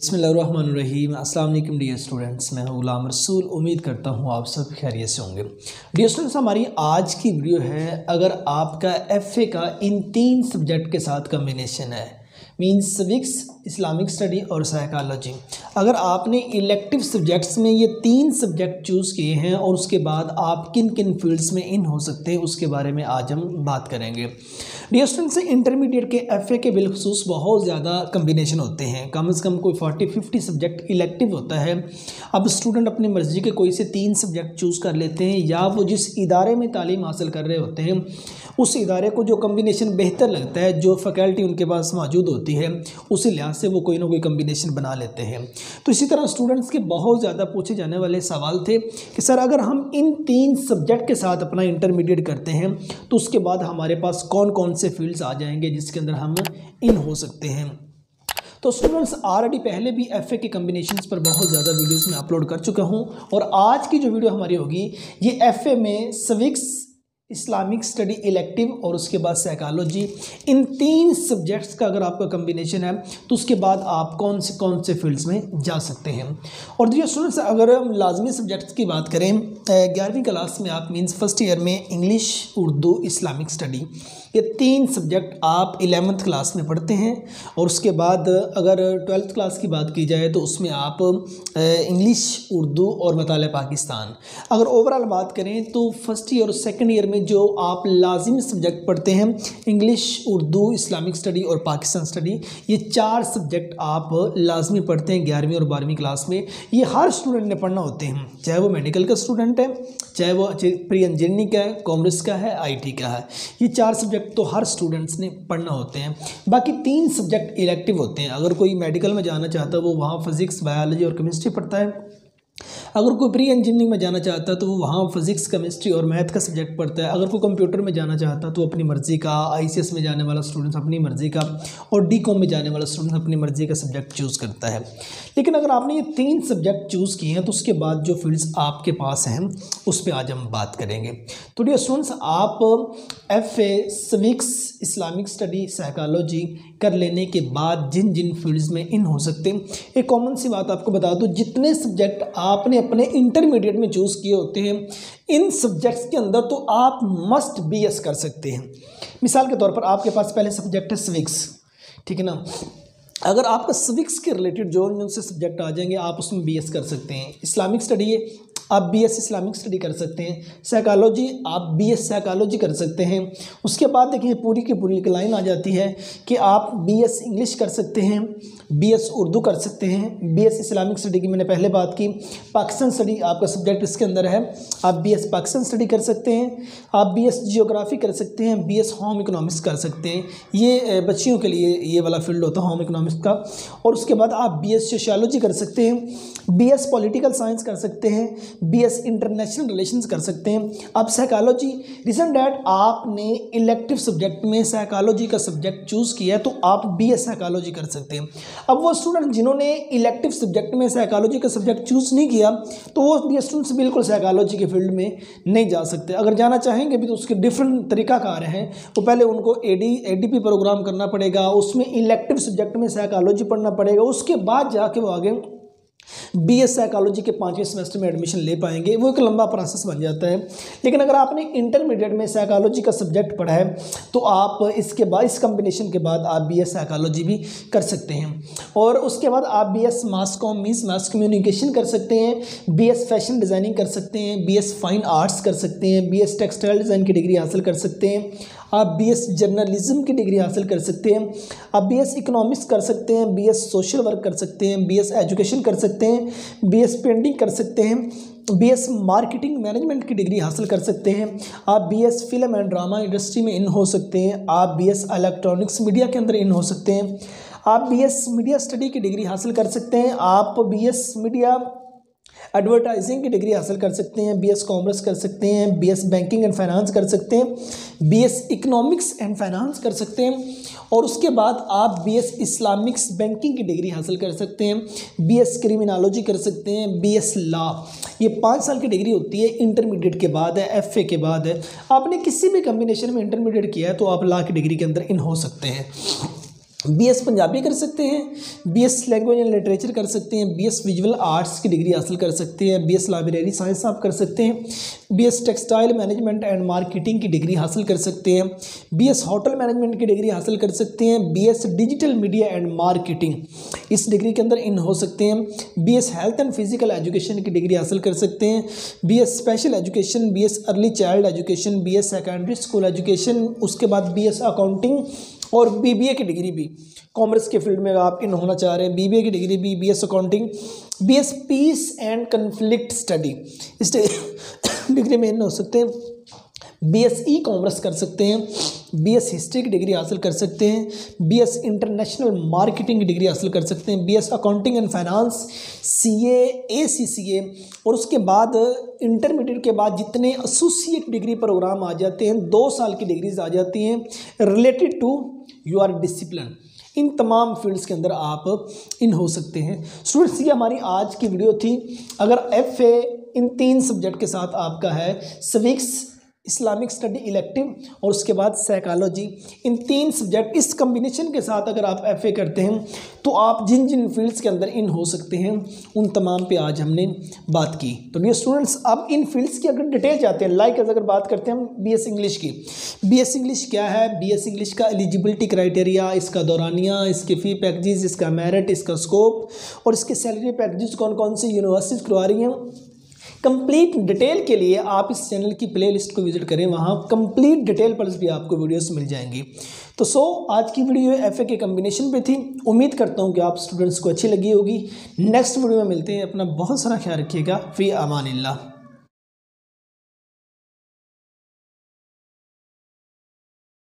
बिस्मिल्लाहिर्रहमानिर्रहीम। अस्सलाम वालेकुम डियर स्टूडेंट्स, मैं हूं गुलाम रसूल। उम्मीद करता हूं आप सब खैरियत से होंगे। डियर स्टूडेंट्स, हमारी आज की वीडियो है अगर आपका एफए का इन 3 सब्जेक्ट के साथ कम्बिनेशन है, मीन्स सिविक्स, इस्लामिक स्टडी और साइकोलॉजी। अगर आपने इलेक्टिव सब्जेक्ट्स में ये 3 सब्जेक्ट चूज़ किए हैं और उसके बाद आप किन किन फील्ड्स में इन हो सकते हैं उसके बारे में आज हम बात करेंगे। डियर स्टूडेंट्स, इंटरमीडिएट के एफए के बिलखसूस बहुत ज़्यादा कम्बिनेशन होते हैं, कम से कम कोई 40-50 सब्जेक्ट इलेक्टिव होता है। अब स्टूडेंट अपनी मर्ज़ी के कोई से 3 सब्जेक्ट चूज़ कर लेते हैं, या वो जिस इदारे में तालीम हासिल कर रहे होते हैं उस इदारे को जो कम्बिनेशन बेहतर लगता है, जो फैकल्टी उनके पास मौजूद होती है, उसी लिहाज से वो कोई ना कोई कम्बिनेशन बना लेते हैं। तो इसी तरह स्टूडेंट्स के बहुत ज़्यादा पूछे जाने वाले सवाल थे कि सर अगर हम इन 3 सब्जेक्ट के साथ अपना इंटरमीडिएट करते हैं तो उसके बाद हमारे पास कौन कौन से फील्ड्स आ जाएंगे जिसके अंदर हम इन हो सकते हैं। तो स्टूडेंट्स, ऑलरेडी पहले भी एफए के कम्बिनेशंस पर बहुत ज़्यादा वीडियोस में अपलोड कर चुका हूं, और आज की जो वीडियो हमारी होगी ये एफए में सिविक्स, इस्लामिक स्टडी इलेक्टिव और उसके बाद साइकोलॉजी, इन 3 सब्जेक्ट्स का अगर आपका कम्बिनेशन है तो उसके बाद आप कौन से फील्ड्स में जा सकते हैं। और देखिए स्टूडेंट्स, अगर हम लाजमी सब्जेक्ट्स की बात करें, 11वीं क्लास में आप मीन्स फर्स्ट ईयर में इंग्लिश, उर्दू, इस्लामिक स्टडी, ये 3 सब्जेक्ट आप 11th क्लास में पढ़ते हैं। और उसके बाद अगर 12th क्लास की बात की जाए तो उसमें आप इंग्लिश, उर्दू और मताले पाकिस्तान। अगर ओवरऑल बात करें तो फर्स्ट ईयर और सेकंड ईयर में जो आप लाजिमी सब्जेक्ट पढ़ते हैं, इंग्लिश, उर्दू, इस्लामिक स्टडी और पाकिस्तान स्टडी, ये 4 सब्जेक्ट आप लाजमी पढ़ते हैं 11वीं और 12वीं क्लास में। ये हर स्टूडेंट ने पढ़ना होते हैं, चाहे वो मेडिकल का स्टूडेंट है, चाहे वो प्री इंजीनियरिंग का है, कॉमर्स का है, IT का है। ये 4 सब्जेक्ट तो हर स्टूडेंट्स ने पढ़ना होते हैं। बाकी 3 सब्जेक्ट इलेक्टिव होते हैं। अगर कोई मेडिकल में जाना चाहता है वो वहाँ फिजिक्स, बायोलॉजी और केमिस्ट्री पढ़ता है। अगर कोई प्री इंजीनियरिंग में जाना चाहता है तो वो वहाँ फिजिक्स, केमिस्ट्री और मैथ का सब्जेक्ट पढ़ता है। अगर कोई कंप्यूटर में जाना चाहता है तो अपनी मर्ज़ी का, ICS में जाने वाला स्टूडेंट्स अपनी मर्ज़ी का, और DCOM में जाने वाला स्टूडेंट अपनी मर्ज़ी का सब्जेक्ट चूज़ करता है। लेकिन अगर आपने ये 3 सब्जेक्ट चूज़ किए हैं तो उसके बाद जो फील्ड्स आपके पास हैं उस पर आज हम बात करेंगे। तो डियर स्टूडेंट्स, आप FA, civics, Islamic study, psychology कर लेने के बाद जिन जिन फील्ड्स में इन हो सकते हैं, एक कॉमन सी बात आपको बता दूं, जितने सब्जेक्ट आपने अपने इंटरमीडिएट में चूज़ किए होते हैं, इन सब्जेक्ट्स के अंदर तो आप मस्ट BS कर सकते हैं। मिसाल के तौर पर आपके पास पहले सब्जेक्ट है सिविक्स, ठीक है ना। अगर आपका सिविक्स के रिलेटेड जो से सब्जेक्ट आ जाएंगे आप उसमें BS कर सकते हैं। इस्लामिक स्टडी है, आप BS इस्लामिक स्टडी कर सकते हैं। साइकोलॉजी, आप BS साइकोलॉजी कर सकते हैं। उसके बाद देखिए पूरी की पूरी एक लाइन आ जाती है कि आप BS इंग्लिश कर सकते हैं, BS उर्दू कर सकते हैं, BS इस्लामिक स्टडी की मैंने पहले बात की। पाकिस्तान स्टडी आपका सब्जेक्ट इसके अंदर है, आप BS पाकिस्तान स्टडी कर सकते हैं। आप BS जियोग्राफी कर सकते हैं, BS होम इकोनॉमिक्स कर सकते हैं। ये बच्चियों के लिए ये वाला फील्ड होता है होम इकोनॉमिक्स का। और उसके बाद आप BS सोशियोलॉजी कर सकते हैं, BS पॉलिटिकल साइंस कर सकते हैं, BS इंटरनेशनल रिलेशंस कर सकते हैं। अब साइकोलॉजी, रीजन डैट आपने इलेक्टिव सब्जेक्ट में साइकोलॉजी का सब्जेक्ट चूज़ किया है तो आप BS साइकोलॉजी कर सकते हैं। अब वो स्टूडेंट जिन्होंने इलेक्टिव सब्जेक्ट में साइकोलॉजी का सब्जेक्ट चूज़ नहीं किया तो वो स्टूडेंट्स बिल्कुल साइकोलॉजी के फील्ड में नहीं जा सकते। अगर जाना चाहेंगे भी तो उसके डिफरेंट तरीक़ाकार हैं। वो पहले उनको ADP प्रोग्राम करना पड़ेगा, उसमें इलेक्टिव सब्जेक्ट में साइकोलॉजी पढ़ना पड़ेगा, उसके बाद जाके वो आगे BS साइकोलॉजी के 5वें सेमेस्टर में एडमिशन ले पाएंगे। वो एक लंबा प्रोसेस बन जाता है। लेकिन अगर आपने इंटरमीडिएट में साइकोलॉजी का सब्जेक्ट पढ़ा है तो आप इसके बाद, इस कम्बिनेशन के बाद आप BS साइकोलॉजी भी कर सकते हैं। और उसके बाद आप BS मास कॉम मीन्स मास कम्युनिकेशन कर सकते हैं, BS फैशन डिज़ाइनिंग कर सकते हैं, BS फाइन आर्ट्स कर सकते हैं, BS टेक्सटाइल डिज़ाइन की डिग्री हासिल कर सकते हैं, आप BS जर्नलिज्म की डिग्री हासिल कर सकते हैं, आप BS इकोनॉमिक्स कर सकते हैं, BS सोशल वर्क कर सकते हैं, BS एजुकेशन कर सकते हैं, BS पेंटिंग कर सकते हैं, BS मार्केटिंग मैनेजमेंट की डिग्री हासिल कर सकते हैं, आप BS film and drama industry में इन हो सकते हैं, आप BS इलेक्ट्रॉनिक्स मीडिया के अंदर इन हो सकते हैं, आप BS मीडिया स्टडी की डिग्री हासिल कर सकते हैं, आप BS मीडिया एडवर्टाइजिंग की डिग्री हासिल कर सकते हैं, BS कॉमर्स कर सकते हैं, BS बैंकिंग एंड फाइनेंस कर सकते हैं, BS इकोनॉमिक्स एंड फाइनेंस कर सकते हैं। और उसके बाद आप BS इस्लामिक्स बैंकिंग की डिग्री हासिल कर सकते हैं, BS क्रिमिनोलॉजी कर सकते हैं, BS लॉ। ये 5 साल की डिग्री होती है, इंटरमीडिएट के बाद है, FA के बाद है। आपने किसी भी कम्बिनेशन में इंटरमीडिएट किया है तो आप लॉ की डिग्री के अंदर इन हो सकते हैं। BS पंजाबी कर सकते हैं, BS लैंग्वेज एंड लिटरेचर कर सकते हैं, BS विजुअल आर्ट्स की डिग्री हासिल कर सकते हैं, BS लाइब्रेरी साइंस आप कर सकते हैं, BS textile management and marketing की डिग्री हासिल कर सकते हैं, BS होटल मैनेजमेंट की डिग्री हासिल कर सकते हैं, BS digital media and marketing इस डिग्री के अंदर इन हो सकते हैं, BS health and physical education की डिग्री हासिल कर सकते हैं, BS special education, BS early child education, BS secondary school education, उसके बाद BS अकाउंटिंग और BBA की डिग्री भी कॉमर्स के फील्ड में आप इन होना चाह रहे हैं, BBA की डिग्री भी, BS accounting, BS peace and conflict study इस डिग्री में इन हो सकते हैं, BS ई कॉमर्स कर सकते हैं, BS हिस्ट्री की डिग्री हासिल कर सकते हैं, BS इंटरनेशनल मार्केटिंग की डिग्री हासिल कर सकते हैं, BS accounting and finance, CA ACCA और उसके बाद इंटरमीडिएट के बाद जितने एसोसिएट डिग्री प्रोग्राम आ जाते हैं 2 साल की डिग्रीज आ जाती हैं रिलेटेड टू योर डिसिप्लिन, इन तमाम फील्ड्स के अंदर आप इन हो सकते हैं। स्टूडेंट्स ये हमारी आज की वीडियो थी। अगर FA इन 3 सब्जेक्ट के साथ आपका है, सिविक्स, इस्लामिक स्टडी इलेक्टिव और उसके बाद साइकोलॉजी, इन 3 सब्जेक्ट इस कम्बिनेशन के साथ अगर आप FA करते हैं तो आप जिन जिन फील्ड्स के अंदर इन हो सकते हैं उन तमाम पे आज हमने बात की। तो डियर स्टूडेंट्स अब इन फील्ड्स की अगर डिटेल चाहते हैं, लाइक अगर बात करते हैं हम BS इंग्लिश की, BS इंग्लिश क्या है, BS इंग्लिश का एलिजिबिलिटी क्राइटेरिया, इसका दौरानिया, इसके फ़ी पैकेजेस, इसका मेरिट, इसका स्कोप और इसके सैलरी पैकेजेस कौन कौन सी यूनिवर्सिटीज़ करवा रही हैं, कंप्लीट डिटेल के लिए आप इस चैनल की प्लेलिस्ट को विजिट करें, वहाँ कंप्लीट डिटेल पर भी आपको वीडियोस मिल जाएंगी। तो आज की वीडियो FA के कम्बिनेशन पे थी। उम्मीद करता हूँ कि आप स्टूडेंट्स को अच्छी लगी होगी। नेक्स्ट वीडियो में मिलते हैं। अपना बहुत सारा ख्याल रखिएगा। फ़ी अमानिल्लाह।